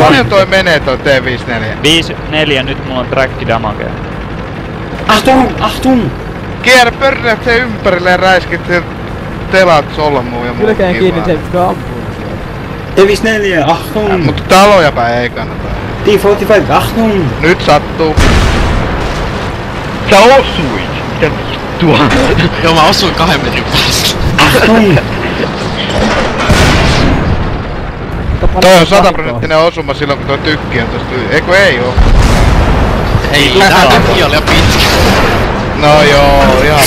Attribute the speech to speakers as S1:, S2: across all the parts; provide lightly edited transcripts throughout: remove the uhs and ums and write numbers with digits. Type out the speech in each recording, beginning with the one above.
S1: Paljon toi menee toi T54?
S2: 5-4, nyt mulla on track damagea.
S3: Achtung!
S1: Kierrä pörrät sen ympärille ja räiskit sen telat solmuun ja muut
S4: Kylkeen kiinni se pystyy ampumaan sieltä.
S3: T54, achtung!
S1: Mutta taloja päin ei kannata.
S3: T45, achtung!
S1: Nyt sattuu.
S5: Sä osuit! Mitä vittua?
S6: Joo, mä osuin 2 metrin päästä.
S3: Achtung!
S1: Toi on 100% osuma silloin kun toi tykki on tosta Eiku ei oo.
S6: Ei, tää tykki oli jo pitkä.
S1: No joo, ihan.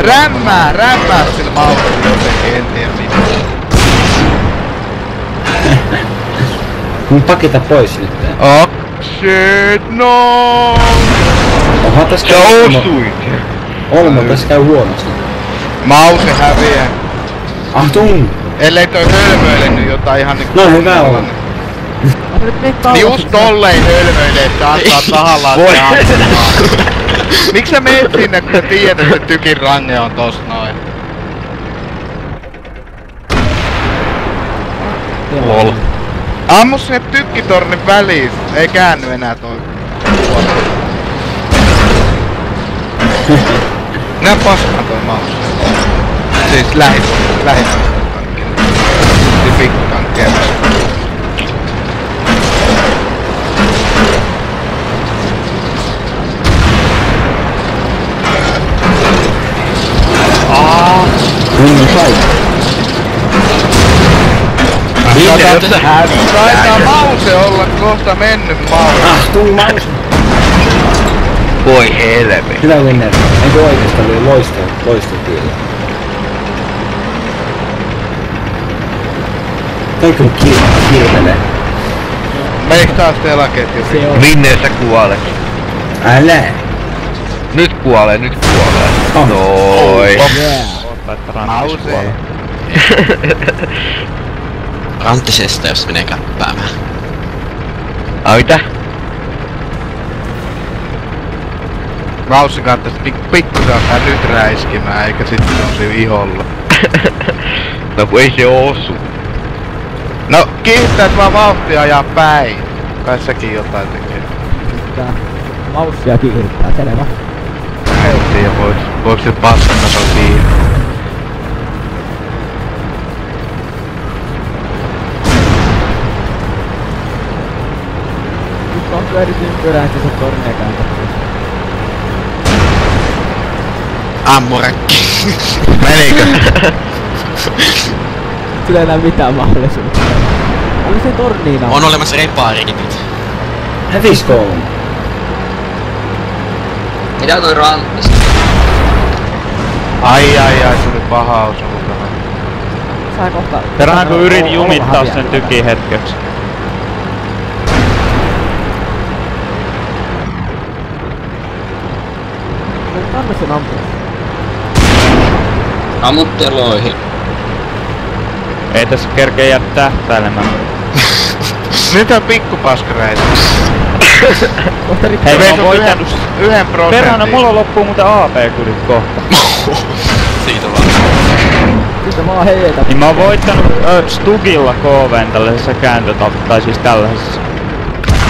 S4: Rämmää!
S1: Rämmää sillä maustilla jotenkin, en tiedä mitä.
S3: Mun pakita pois nyt tää.
S1: Oh shit, no!
S3: Oha, tässä
S5: Sä
S3: käy
S5: osuit!
S3: Olmo, tässä käy huonosti.
S1: Mause häviää.
S3: Achtung!
S1: Ellei toi hölmöile nyt jotain ihan niinku...
S3: No hyvä on.
S1: Niin just tolleen hölmöile, että antaa tahallaan se ampumaan. Miks sä meet sinne, kun sä tiedät, että tykin range on tossa noin?
S5: Lol.
S1: Ammu sinne tykkitornin väliin, ei käänny enää toi. Nää paskaa toi mouse. Siis lähitankkeella. Siis pikkutankkeen.
S3: Kunnon sai.
S1: Taitaa mause olla kohta mennyt mause.
S3: Achtung, mouse!
S5: Voi helvetti.
S3: Hyvä winner. Eikö oikeesta oli loistotiellä. Toi kyllä kirvelee.
S1: Meikö taas telaketju?
S5: Minne sä kuolet?
S3: Älä!
S5: Nyt kuolee.
S3: Oh.
S5: Noin.
S1: Mause.
S6: Ranttisesta, jos menee käppäämään.
S5: Ai mitä?
S1: Mause kannattaisi pikkusen alkaa nyt räiskimään, eikä sitten se iholla.
S5: No kun ei se osu.
S1: No kiihdyttäis vaan vauhtia ajaa päin. Kai säkin jotain tekee.
S4: Tää maussia kiihdyttää, selvä.
S1: En tiedä, voiko se paskataso siihen.
S4: Nyt on pyöritin ympyrää, että se tornia kääntää.
S6: Ammurekki.
S1: Menikö?
S4: Sillä ei enää mitään mahdollisuutta. Oli se torniina.
S6: On olemassa repaarikit.
S3: Häviskö on?
S7: Mitä toi ranttis?
S1: Ai, se oli paha osuma tähän.
S4: Sä kohta...
S2: Perään kun yritin jumittaa sen tykin hetkeksi.
S4: Anna sen ampua.
S7: Ammutteloihin.
S2: Ei tässä kerkeä jää tähtäilemään.
S1: Nyt on pikkupaskareita.
S4: Kohta rikki.
S2: Hei, mä oon
S1: Veisut
S2: voittanut...
S1: 1%.
S2: Perhana, mulla loppuu muuten AP-kylit kohta.
S6: Siitä vaan.
S4: Sitten vaan heitä.
S2: Niin mä oon voittanut Stugilla KV:n tällaisessa tai siis tällaisessa.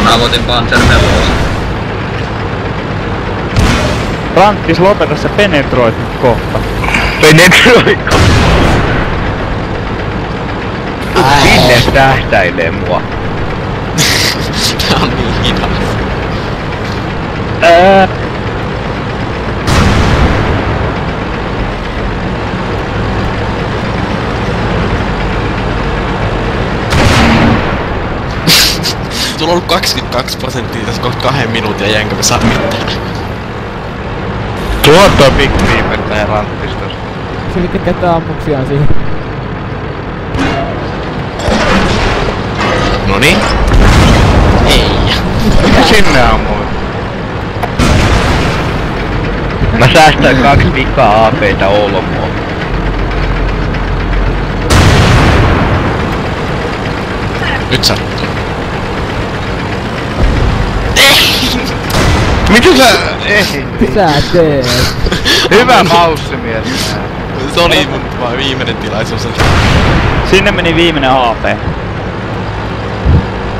S7: Mä voitin Panzer 4.
S2: Rankkis, lopeta se penetroit nyt kohta.
S5: Penetroiko? Minne tähtäilee mua?
S6: Tää on niin hidas. Tuolla on ollut 22% tässä kohta 2 minuutin ja enkä mä saa mitään.
S1: Tuo on toi Big Reaper tää ranttis tossa.
S4: Se nyt käyttää ammuksiaan siihen.
S6: Noniin. Ei.
S1: Mitä sinne ammuit?
S5: Mä säästän 2 vikaa AP:tä Olmoa.
S6: Nyt sattuu.
S1: Mitä sä... Ei.
S4: Mitä teet?
S1: Hyvä maussemies.
S6: Se oli mun vaan viimeinen tilaisuus.
S2: Sinne meni viimeinen AP.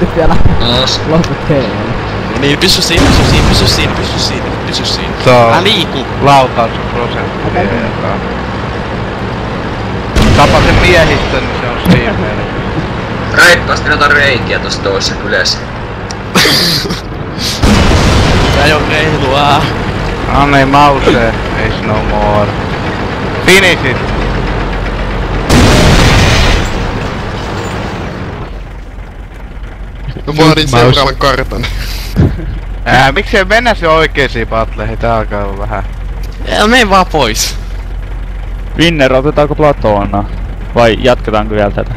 S4: Nyt vielä
S7: Noos.
S4: loput teille.
S6: No niin, pysy siinä.
S1: Se on
S6: Älä liiku.
S1: laukausprosentti vielä. Tapa sen miehistön, niin se on siinä meillä.
S7: Reippaasti noita reikiä tossa toisessa kylässä.
S6: Tää ei oo reilua.
S1: No niin, mouse is no more. Finish it.
S6: Mä vaadin seuraavan kartan.
S1: Miksei mennä se oikeesiin battleihin? Tää alkaa olla vähän.
S6: Mene vaan pois.
S2: Winner, otetaanko Platona? Vai jatketaanko vielä tätä?